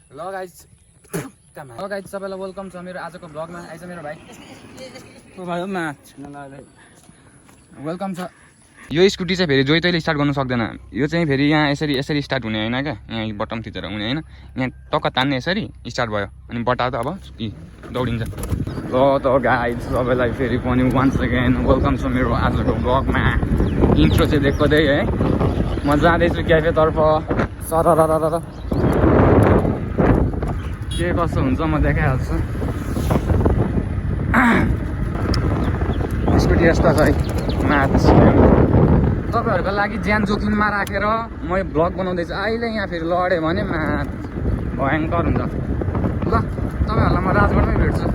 ल गाइस सबैलाई वेलकम छ मेरो आजको ब्लगमा। आइज मेरो भाइ वेलकम छ। यो स्कुटी चाहिँ फेरि जोइ तैले स्टार्ट गर्नु सक्दैन। यो चाहिँ फेरि यहाँ यसरी स्टार्ट हुने होइन क्या, यहाँ बटन थिचेर हुने होइन, यहाँ टक्क तान्ने यसरी स्टार्ट भयो अनि बटा त अब दौडिन्छ। ल त गाइस सबैलाई फेरि पनि वान्स अगेन वेलकम छ मेरो आजको ब्लगमा। इन्ट्रो चाहिँ दिएको त्यही है। म जाँदैछु क्याफेतर्फ। सरर के कसो हुन्छ म देखाइहाल्छु। स्कुटी यस्तो छ है म्याच। तपाईँहरूको लागि ज्यान जोखिममा राखेर म ब्लग बनाउँदैछु। अहिले यहाँ फेरि लड्यो भने म्याच भयङ्कर हुन्छ। ल तपाईँहरूलाई म राजगढमै भेट्छु।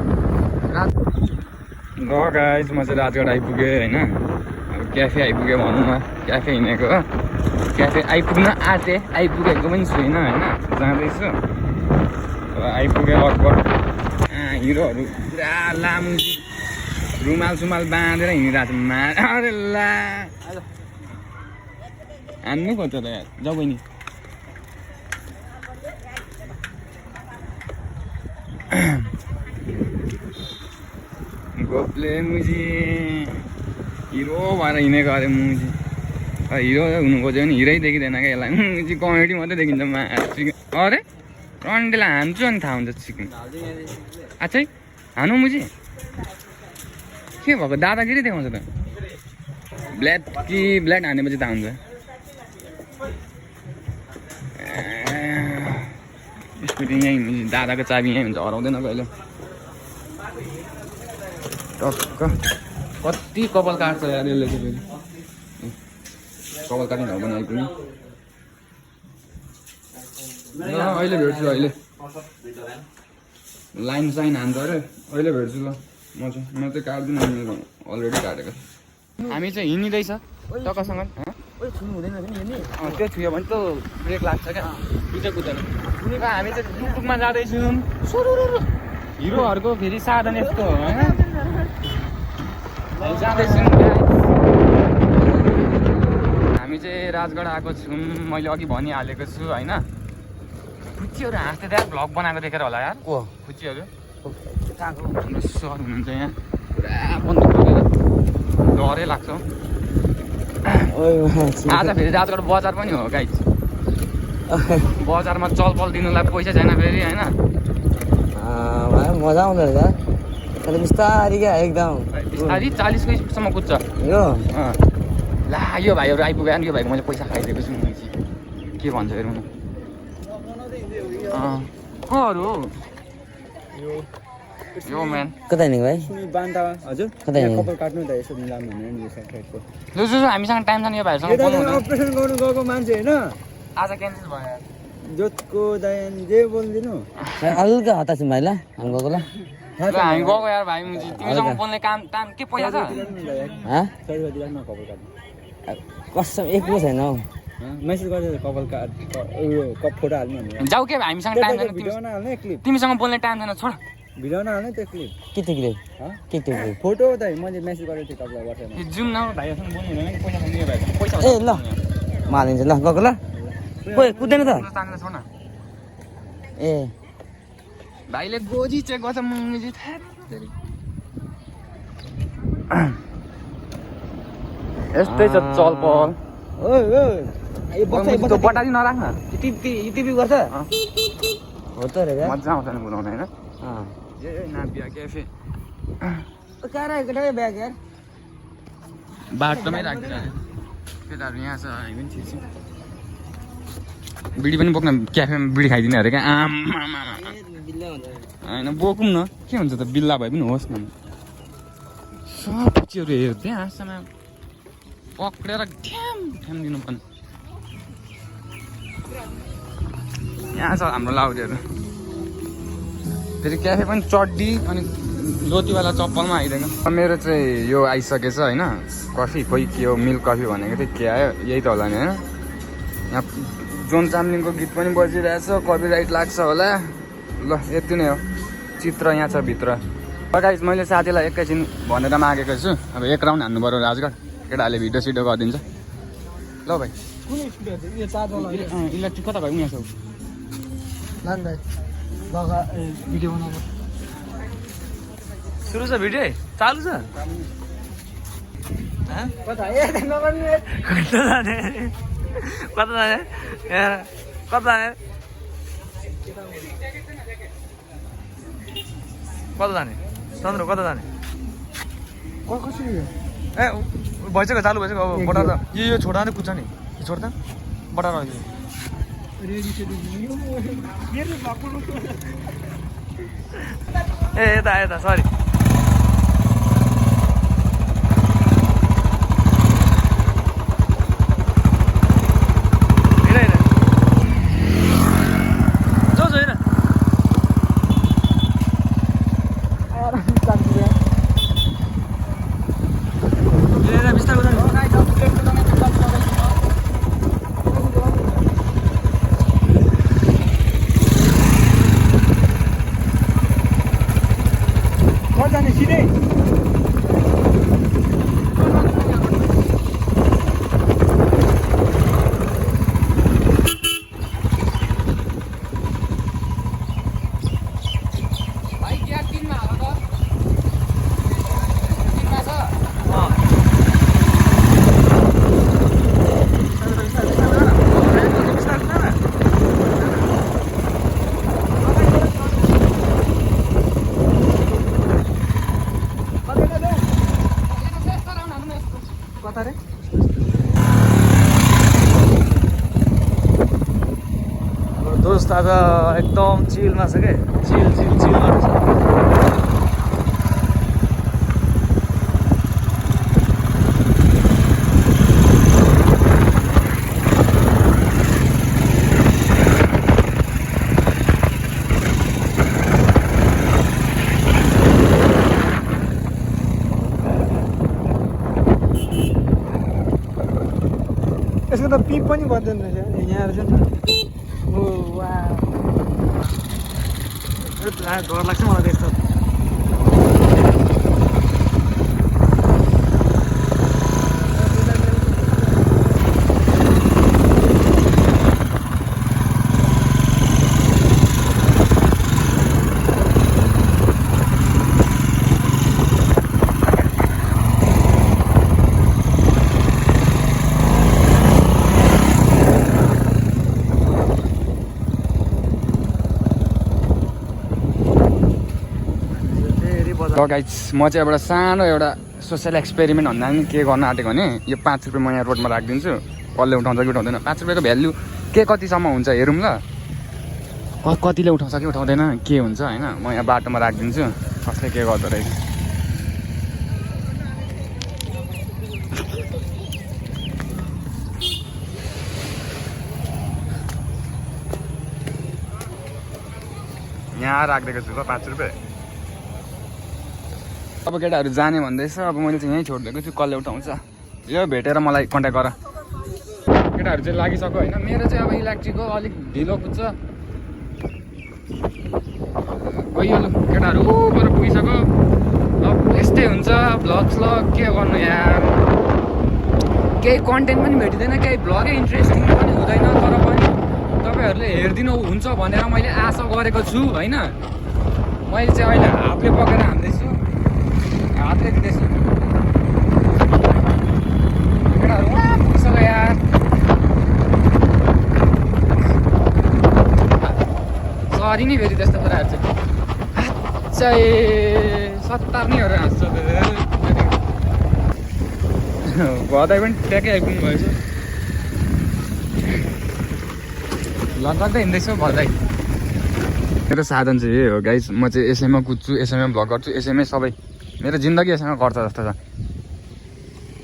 ल गाइस म चाहिँ राजगढ आइपुगेँ होइन। अब क्याफे आइपुगेँ भनौँ न, क्याफे हिँडेको हो। क्याफे आइपुग्न आइपुगेको पनि छुइनँ होइन, जाँदैछु। आइपुगेँ लगभग। हिरोहरू पुरा लामो रुमाल सुमाल बाँधेर हिँडिरहेको छ। अरे ला हान्नु खोज्छ त यार, जाऊ बहिनी। गोप्ले मुजी हिरो भएर हिँडेको अरे मुजी। हिरो हुनु खोज्यो भने हिरै देखिँदैन क्या यसलाई। मुजी कमेडी मात्रै देखिन्छ अरे रन्डेलाई हान्छु अनि थाहा हुन्छ चिकन। आच्छै हानु मुजी के भएको दादागिरी देखाउँछ त। ब्ल्याड हानेपछि थाहा हुन्छ। स्कुटी यहीँ दादाको चाबी यहीँ हुन्छ, हराउँदैन कहिले। टक्क कति कपाल काट्छ यार यसले चाहिँ फेरि। कपाल काट्ने ठाउँ पनि आइपुग्यो। अहिले भेट्छु। अहिले लाइन साइन हान्छ अरे, अहिले भेट्छु। ल म चाहिँ काट्दिनँ, मेरो अलरेडी काटेको। हामी चाहिँ हिँडिँदैछ टक्कसँग। त्यो छुयो भने त ब्रेक लाग्छ क्या, कुद्दैन। हामी चाहिँ टुकटुकमा जाँदैछौँ। हिरोहरूको फेरि साधन यस्तो हो होइन। जाँदैछौँ हामी चाहिँ राजगढ आएको छौँ। मैले अघि भनिहालेको छु होइन। खुच्चीहरू हाँस्दै त्यहाँ भ्लग बनाएको देखेर होला यार। को खुच्चीहरू हाम्रो सर हुनुहुन्छ यहाँ, पुरा बन्दुक बोकेर डरै लाग्छ। आज फेरि राजगढ बजार पनि हो गाइस। बजारमा चलपल दिनुलाई पैसा छैन फेरि होइन। मजा आउँदो रहेछ तर बिस्तारी क्या एकदम बिस्तारी 40सम्म कुद्छ यो। ला यो भाइहरू आइपुग्यो नि। यो भाइको मैले पैसा खाइदिएको छु। के भन्छ हेरौँ न। कोहरू हो यो म्यान। कता हिँडेको भाइ? हजुर कता हिँडेको? कपाल काट्नु त यसो मिलाउनु भनेर नि साइडको। जो हामीसँग टाइम छैन। यो भाइहरूसँग बोल्नु हुँदैन। अपरेसन गर्नु गएको मान्छे होइन, आज क्यान्सल भयो यार। जोतको दायन जे बोलिदिनु। हल्का हतार छु भाइ। ल हामी गएको। ल ल हामी गएको यार भाइ। मुजी तिमीसँग बोल्ने काम के पैसा छ? कसम एक रुपियाँ छैन हौ। मेसेज गर्दै कपाल काट उयो फोटो हाल्नु भनेर। जाऊ के हामीसँग टाइम छैन। भिडियो नहाल्ने क्लिप, तिमीसँग बोल्ने टाइम छैन, छोड। भिडियो नहाल्ने त्यो क्लिप। के थियो क्लिप? के थियो क्लिप? फोटो त मैले मेसेज गरेको थिएँ तपाईँलाई व्हाट्सएपमा। जुम न भाइहरूसँग बोल्नु हुँदैन कि पैसा छैन। यो भाइसँग पैसा ए ल म हालिदिन्छु। ल गएको। ल कुद्दैन त। छोड न। ए भाइले गोजी चेक गर्छ। मुजी यस्तै छ चलपल। त्यो बटाली नराख्न। टिपी गर्छ हो त रे। मजा आउँछ नि बुझाउन होइन। नाबिया क्याफे ब्याग यार बाटोमै राखिदिएर केटाहरू यहाँ छ। हामी पनि ठिक छौँ। बिडी पनि बोक्न क्याफेमा बिडी खाइदिने अरे क्या। होइन बोकौँ न, के हुन्छ त, बिल्ला भए पनि होस् न। सब पिक्चरहरू हेऱ्यो त्यहाँ आसमा पक्रेर ठ्याम दिनुपर्ने। यहाँ छ हाम्रो लाउडेहरू। फेरि क्याफे पनि चड्डी अनि लोतीवाला चप्पलमा आइदिएको। मेरो चाहिँ यो आइसकेछ होइन, कफी। खोइ के हो, मिल्क कफी भनेको थियो, के आयो यही त होला नि होइन। यहाँ जोन चामलिङको गीत पनि बजिरहेछ, कपिराइट लाग्छ होला। ल यति नै हो, चित्र यहाँ छ भित्र। गाइस मैले साथीलाई एकैछिन भनेर मागेको छु। अब एक राउन्ड हान्नु पऱ्यो राजगढ। केटाहरूले भिडियो सिडियो गरिदिन्छ। ल भाइ कुन स्कुटी हो यो चार्जवाला? इलेक्ट्रिक कता भयो यहाँ सब भिडियो बनाउनु सुरु छ भिडियो चालु छ कता नगर्ने कता जाने यहाँ कता जाने कता जाने चन्द्र कता जाने कसरी ए भइसक्यो चालु भइसक्यो अब बटार त यो छोड्दा नै कुद्छ नि यो छोड्दा बटार रेडी ए यता यता सरी जाने सिधै कता रे दोस्त आज एकदम चिलमा छ के चिलमा छ यसको त पिप पनि बज्दैन रहेछ यहाँ रहेछ नि ओ वाह डर लाग्छ मलाई त्यस्तो गाइस म चाहिँ एउटा सानो एउटा सोसियल एक्सपेरिमेन्ट भन्दा पनि के गर्न आँटेको भने यो 5 रुपियाँ म यहाँ रोडमा राखिदिन्छु कसले उठाउँछ कि उठाउँदैन 5 रुपियाँको भ्याल्यु के कतिसम्म हुन्छ हेरौँ ल कतिले उठाउँछ कि उठाउँदैन के हुन्छ होइन म यहाँ बाटोमा राखिदिन्छु कसले के गर्दो रहेछ यहाँ राखिदिएको छु ल 5 रुपियाँ अब केटाहरू जाने भन्दैछ अब मैले चाहिँ यहीँ छोडिदिएको छु कसले उठाउँछ यो भेटेर मलाई कन्ट्याक्ट गर केटाहरू चाहिँ लागिसक्यो होइन मेरो चाहिँ अब इलेक्ट्रिकको अलिक ढिलो पुग्छ गइयो ल केटाहरू ऊपर पुगिसक्यो अब यस्तै हुन्छ भ्लग स्लग के गर्नु यार केही कन्टेन्ट पनि भेटिँदैन केही भ्लगै इन्ट्रेस्टिङ पनि हुँदैन तर पनि तपाईँहरूले हेरिदिनु हुन्छ भनेर मैले आशा गरेको छु होइन मैले चाहिँ अहिले हातले पकेर हान्दैछु हातले दिँदैछु केटाहरू पुगिसक्यो यार सरी नि फेरि त्यस्तो कुराहरू चाहिँ 70 नैहरू हाँस्छ भदै पनि ट्याक्कै आइपुग्नु भएछ लद्दाख हिँड्दैछु भदै मेरो साधन चाहिँ यही हो गाइस म चाहिँ यसैमा कुद्छु यसैमा भ्लग गर्छु यसैमै सबै मेरो जिन्दगी यसैमा गर्छ जस्तो छ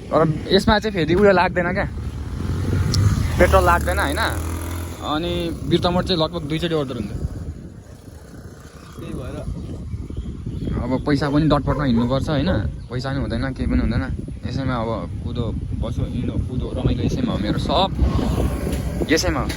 तर यसमा चाहिँ फेरि उयो लाग्दैन क्या पेट्रोल लाग्दैन होइन अनि बिर्तामोड चाहिँ लगभग 2 चोटि अर्डर हुन्छ त्यही भएर अब पैसा पनि डटपटमा हिँड्नुपर्छ होइन पैसा पनि हुँदैन केही पनि हुँदैन यसैमा अब कुदो बसो हिँडो कुदो रमाइलो यसैमा हो मेरो सब यसैमा हो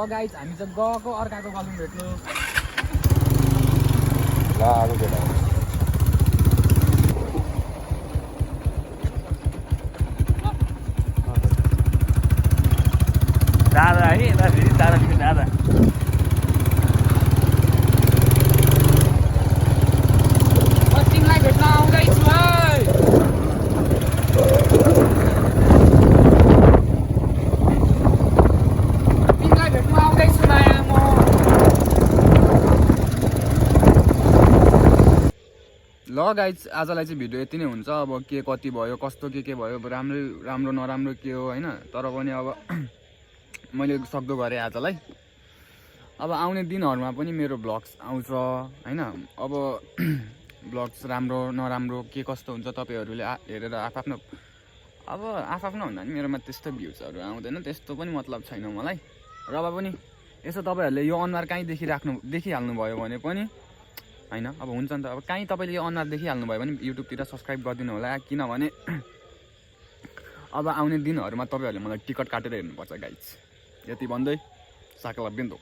गाइज हामी चाहिँ गएको अर्काको बालुङ भेट्नु ल अब केटा दादा है यता फेरि दादा दादा तिमीलाई भेट्न आउँदैछु है तिमीलाई भेट्न आउँदैछु माया म ल गाइज आजलाई चाहिँ भिडियो यति नै हुन्छ अब के कति भयो कस्तो के भयो अब राम्रो नराम्रो के हो होइन तर पनि अब मैले सक्दो गरेँ आजलाई अब आउने दिनहरूमा पनि मेरो भ्लग्स आउँछ होइन अब भ्लग्स राम्रो नराम्रो के कस्तो हुन्छ तपाईँहरूले हेरेर आफ्नो अब आफ्नो भन्दा पनि मेरोमा त्यस्तो भ्युजहरू आउँदैन त्यस्तो पनि मतलब छैन मलाई र अब पनि यसो तपाईँहरूले यो अनुहार कहीँ देखिहाल्नु भयो भने पनि होइन अब हुन्छ नि त अब कहीँ तपाईँले यो अनुहार देखिहाल्नु भयो भने युट्युबतिर सब्सक्राइब गरिदिनु होला किनभने अब आउने दिनहरूमा तपाईँहरूले मलाई टिकट काटेर हेर्नुपर्छ गाइज यति भन्दै साकेला बिन्दु